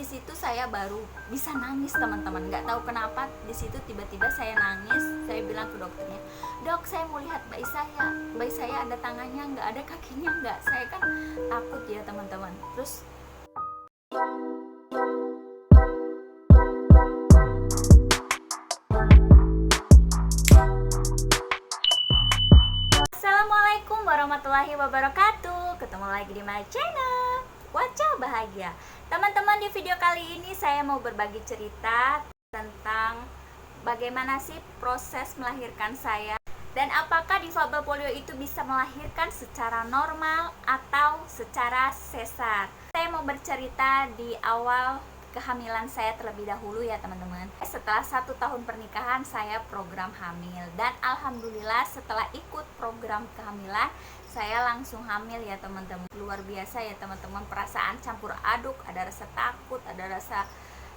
situ saya baru bisa nangis teman-teman. Nggak tahu kenapa di situ tiba-tiba saya nangis. Saya bilang ke dokternya, dok saya mau lihat bayi saya. Bayi saya ada tangannya nggak, ada kakinya nggak. Saya kan takut ya teman-teman. Terus Assalamualaikum warahmatullahi wabarakatuh. Ketemu lagi di my channel Wajah Bahagia. Teman-teman, di video kali ini saya mau berbagi cerita tentang bagaimana sih proses melahirkan saya, dan apakah difabel polio itu bisa melahirkan secara normal atau secara sesar. Saya mau bercerita di awal kehamilan saya terlebih dahulu ya teman-teman. Setelah 1 tahun pernikahan saya program hamil, dan alhamdulillah setelah ikut program kehamilan saya langsung hamil ya teman-teman. Luar biasa ya teman-teman, perasaan campur aduk, ada rasa takut, ada rasa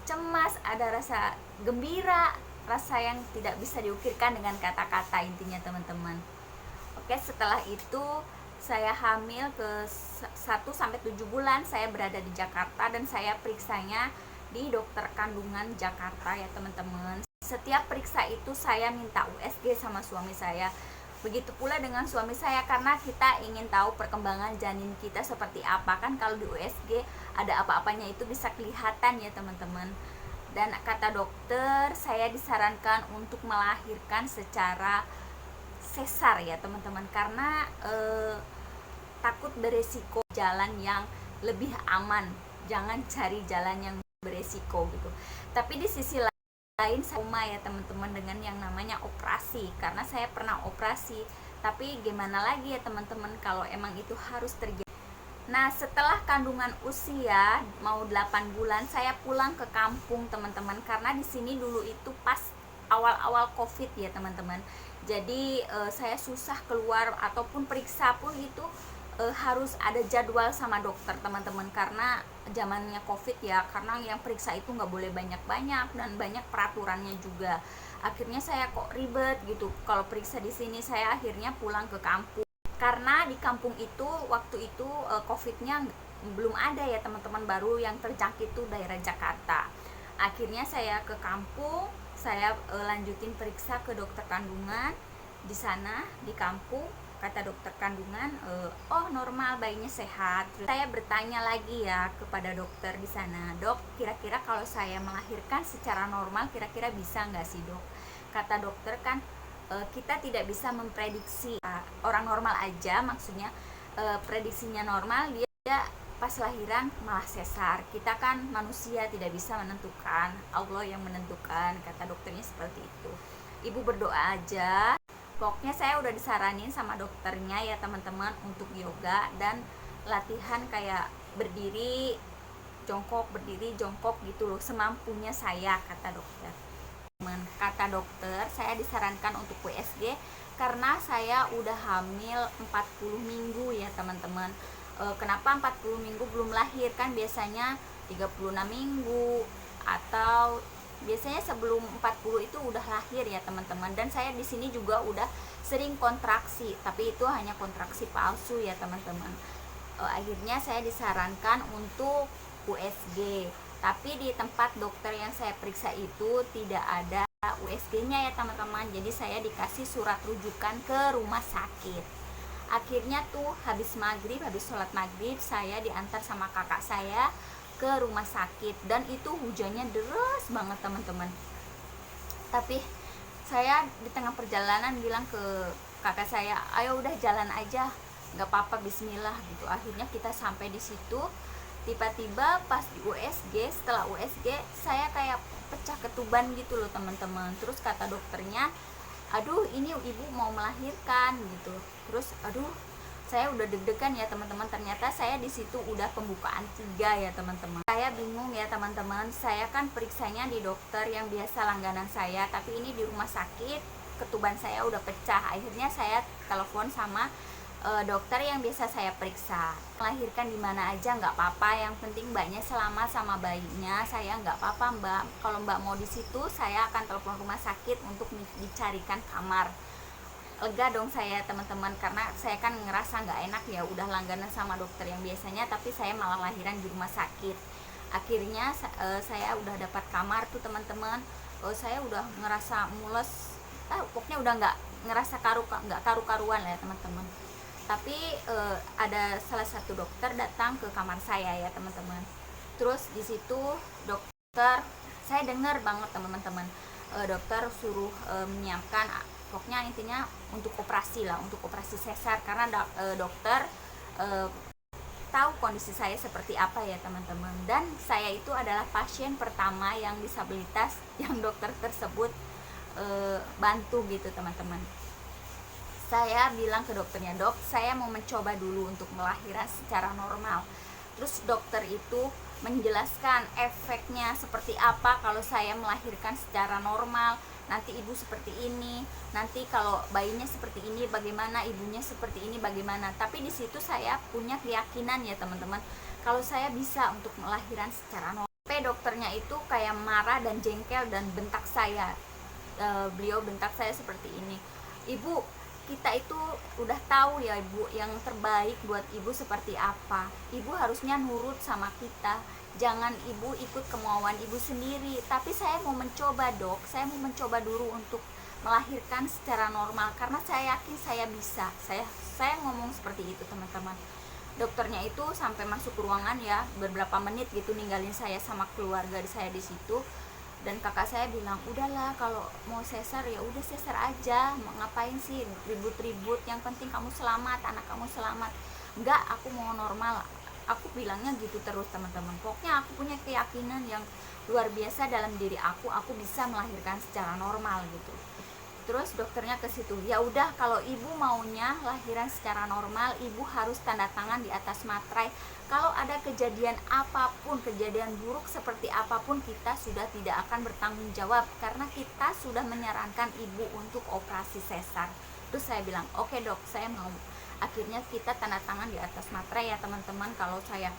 cemas, ada rasa gembira, rasa yang tidak bisa diukirkan dengan kata-kata intinya teman-teman. Oke, setelah itu saya hamil ke 1-7 bulan saya berada di Jakarta, dan saya periksanya di dokter kandungan Jakarta ya teman-teman. Setiap periksa itu saya minta USG sama suami saya. Begitu pula dengan suami saya, karena kita ingin tahu perkembangan janin kita seperti apa. Kan kalau di USG ada apa-apanya itu bisa kelihatan ya teman-teman. Dan kata dokter saya disarankan untuk melahirkan secara sesar ya teman-teman, karena takut beresiko jalan yang lebih aman, jangan cari jalan yang beresiko gitu. Tapi di sisi lain saya trauma ya teman-teman dengan yang namanya operasi, karena saya pernah operasi. Tapi gimana lagi ya teman-teman kalau emang itu harus terjadi. Nah, setelah kandungan usia mau 8 bulan saya pulang ke kampung teman-teman, karena di sini dulu itu pas awal-awal Covid ya teman-teman. Jadi saya susah keluar ataupun periksa pun itu harus ada jadwal sama dokter teman-teman, karena zamannya Covid ya, karena yang periksa itu nggak boleh banyak-banyak dan banyak peraturannya juga. Akhirnya saya kok ribet gitu kalau periksa di sini. Saya akhirnya pulang ke kampung, karena di kampung itu waktu itu Covid-nya belum ada ya teman-teman, baru yang terjangkit itu daerah Jakarta. Akhirnya saya ke kampung, saya lanjutin periksa ke dokter kandungan di sana di kampung. Kata dokter kandungan, oh normal, bayinya sehat. Terus saya bertanya lagi ya kepada dokter di sana, dok, kira-kira kalau saya melahirkan secara normal kira-kira bisa nggak sih dok? Kata dokter kan kita tidak bisa memprediksi, orang normal aja maksudnya, prediksinya normal, dia pas lahiran malah sesar. Kita kan manusia tidak bisa menentukan, Allah yang menentukan, kata dokternya seperti itu. Ibu berdoa aja. Pokoknya saya udah disaranin sama dokternya ya teman-teman untuk yoga dan latihan kayak berdiri jongkok gitu loh, semampunya saya, kata dokter. Kata dokter saya disarankan untuk USG karena saya udah hamil 40 minggu ya teman-teman. Kenapa 40 minggu belum lahir? Kan biasanya 36 minggu atau biasanya sebelum 40 itu udah lahir ya teman-teman. Dan saya di sini juga udah sering kontraksi, tapi itu hanya kontraksi palsu ya teman-teman. Akhirnya saya disarankan untuk USG, tapi di tempat dokter yang saya periksa itu tidak ada USG-nya ya teman-teman. Jadi saya dikasih surat rujukan ke rumah sakit. Akhirnya tuh habis sholat maghrib saya diantar sama kakak saya ke rumah sakit, dan itu hujannya deras banget teman-teman. Tapi saya di tengah perjalanan bilang ke kakak saya, ayo udah jalan aja, nggak apa-apa, bismillah gitu. Akhirnya kita sampai di situ. Tiba-tiba pas di USG, setelah USG saya kayak pecah ketuban gitu loh teman-teman. Terus kata dokternya, aduh ini ibu mau melahirkan gitu. Terus aduh saya udah deg-degan ya teman-teman. Ternyata saya di situ udah pembukaan 3 ya teman-teman. Saya bingung ya teman-teman, saya kan periksanya di dokter yang biasa langganan saya, tapi ini di rumah sakit ketuban saya udah pecah. Akhirnya saya telepon sama dokter yang biasa saya periksa. Melahirkan di mana aja nggak apa-apa, yang penting mbaknya selamat sama bayinya. Saya nggak apa-apa mbak, kalau mbak mau di situ saya akan telepon rumah sakit untuk dicarikan kamar. Lega dong saya teman-teman, karena saya kan ngerasa nggak enak ya, udah langganan sama dokter yang biasanya tapi saya malah lahiran di rumah sakit. Akhirnya saya udah dapat kamar tuh teman-teman. Saya udah ngerasa mules, pokoknya udah nggak ngerasa nggak karu-karuan lah ya teman-teman. Tapi ada salah satu dokter datang ke kamar saya ya teman-teman. Terus di situ dokter, saya dengar banget teman-teman, dokter suruh menyiapkan, pokoknya intinya untuk operasi lah, untuk operasi sesar, karena dokter tahu kondisi saya seperti apa ya teman-teman. Dan saya itu adalah pasien pertama yang disabilitas yang dokter tersebut bantu gitu teman-teman. Saya bilang ke dokternya, dok, saya mau mencoba dulu untuk melahirkan secara normal. Terus dokter itu menjelaskan efeknya seperti apa kalau saya melahirkan secara normal. Nanti ibu seperti ini, nanti kalau bayinya seperti ini bagaimana, ibunya seperti ini bagaimana. Tapi di situ saya punya keyakinan ya teman-teman, kalau saya bisa untuk melahirkan secara normal. Sampai dokternya itu kayak marah dan jengkel dan bentak saya. Beliau bentak saya seperti ini, ibu, kita itu udah tahu ya ibu, yang terbaik buat ibu seperti apa. Ibu harusnya nurut sama kita, jangan ibu ikut kemauan ibu sendiri. Tapi saya mau mencoba dok, saya mau mencoba dulu untuk melahirkan secara normal, karena saya yakin saya bisa. Saya ngomong seperti itu teman-teman. Dokternya itu sampai masuk ruangan ya, beberapa menit gitu ninggalin saya sama keluarga saya di situ. Dan kakak saya bilang, udahlah kalau mau sesar ya udah sesar aja, mau ngapain sih ribut-ribut, yang penting kamu selamat, anak kamu selamat. Enggak, aku mau normal, aku bilangnya gitu terus teman-teman. Pokoknya aku punya keyakinan yang luar biasa dalam diri aku bisa melahirkan secara normal gitu. Terus dokternya ke situ, ya udah kalau ibu maunya lahiran secara normal, ibu harus tanda tangan di atas materai. Kalau ada kejadian apapun, kejadian buruk seperti apapun, kita sudah tidak akan bertanggung jawab, karena kita sudah menyarankan ibu untuk operasi sesar. Terus saya bilang, oke dok, saya mau. Akhirnya kita tanda tangan di atas materai ya teman-teman. Kalau saya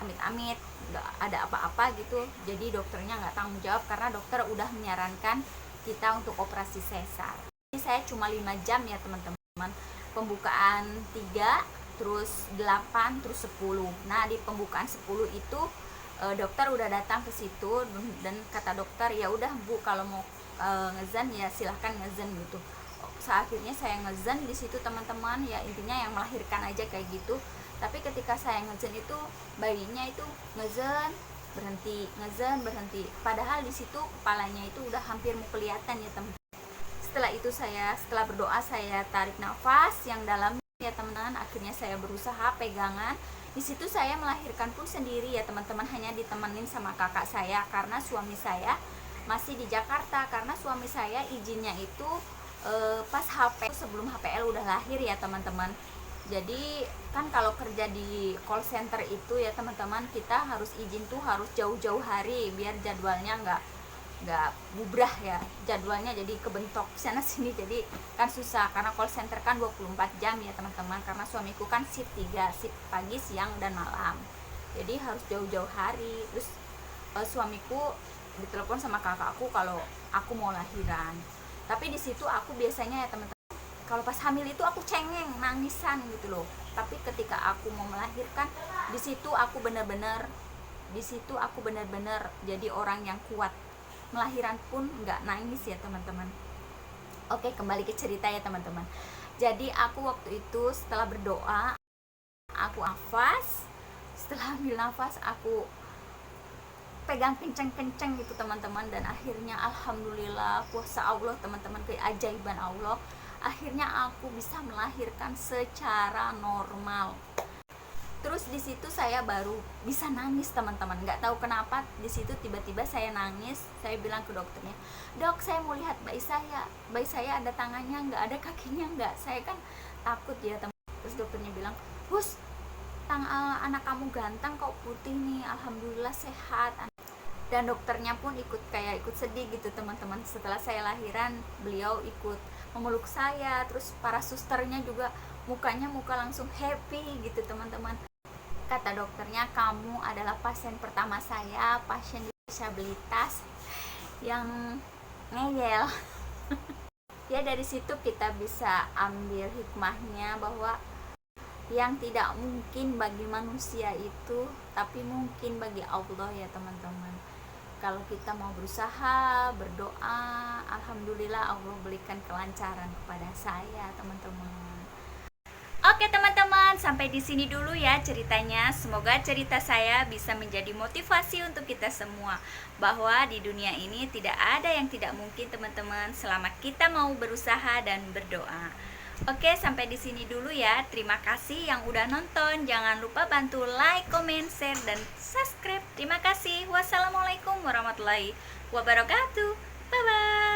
amit-amit nggak ada apa-apa gitu, jadi dokternya nggak tanggung jawab, karena dokter udah menyarankan kita untuk operasi sesar. Jadi saya cuma 5 jam ya teman-teman, pembukaan 3, terus 8, terus 10. Nah di pembukaan 10 itu dokter udah datang ke situ, dan kata dokter, ya udah bu, kalau mau ngezan ya silahkan ngezan gitu. Akhirnya saya ngezan di situ teman-teman, ya intinya yang melahirkan aja kayak gitu. Tapi ketika saya ngezan itu, bayinya itu ngezan berhenti, ngezan berhenti, padahal di situ kepalanya itu udah hampir mau kelihatan ya teman. Setelah itu setelah berdoa, saya tarik nafas yang dalam ya teman-teman. Akhirnya saya berusaha pegangan. Di situ saya melahirkan pun sendiri ya teman-teman, hanya ditemenin sama kakak saya, karena suami saya masih di Jakarta. Karena suami saya izinnya itu pas sebelum HPL udah lahir ya teman-teman. Jadi kan kalau kerja di call center itu ya teman-teman, kita harus izin tuh harus jauh-jauh hari, biar jadwalnya nggak bubrah ya jadwalnya, jadi kebentok sana sini. Jadi kan susah, karena call center kan 24 jam ya teman-teman, karena suamiku kan shift 3, shift pagi, siang, dan malam. Jadi harus jauh-jauh hari. Terus suamiku ditelepon sama kakakku kalau aku mau lahiran. Tapi di situ aku biasanya ya teman-teman, kalau pas hamil itu aku cengeng, nangisan gitu loh. Tapi ketika aku mau melahirkan, di situ aku benar-benar jadi orang yang kuat. Melahiran pun nggak nangis ya teman-teman. Oke, kembali ke cerita ya teman-teman. Jadi aku waktu itu setelah berdoa, aku nafas. Setelah ambil nafas, aku pegang kenceng-kenceng gitu teman-teman. Dan akhirnya alhamdulillah, kuasa Allah teman-teman, keajaiban Allah, akhirnya aku bisa melahirkan secara normal. Terus di situ saya baru bisa nangis teman-teman. Nggak tahu kenapa di situ tiba-tiba saya nangis. Saya bilang ke dokternya, dok, saya mau lihat bayi saya ada tangannya nggak, ada kakinya nggak. Saya kan takut ya teman. Terus dokternya bilang, Hus, anak kamu ganteng kok, putih nih, alhamdulillah sehat. Dan dokternya pun ikut sedih gitu teman-teman. Setelah saya lahiran, beliau ikut memeluk saya. Terus para susternya juga muka langsung happy gitu teman-teman. Kata dokternya, kamu adalah pasien pertama saya, pasien disabilitas yang ngeyel. Ya dari situ kita bisa ambil hikmahnya bahwa yang tidak mungkin bagi manusia itu tapi mungkin bagi Allah ya teman-teman. Kalau kita mau berusaha, berdoa, alhamdulillah Allah berikan kelancaran kepada saya teman-teman. Oke teman-teman, sampai di sini dulu ya ceritanya. Semoga cerita saya bisa menjadi motivasi untuk kita semua, bahwa di dunia ini tidak ada yang tidak mungkin teman-teman, selama kita mau berusaha dan berdoa. Oke, sampai di sini dulu ya. Terima kasih yang udah nonton. Jangan lupa bantu like, comment, share, dan subscribe. Terima kasih. Wassalamualaikum warahmatullahi wabarakatuh. Bye bye.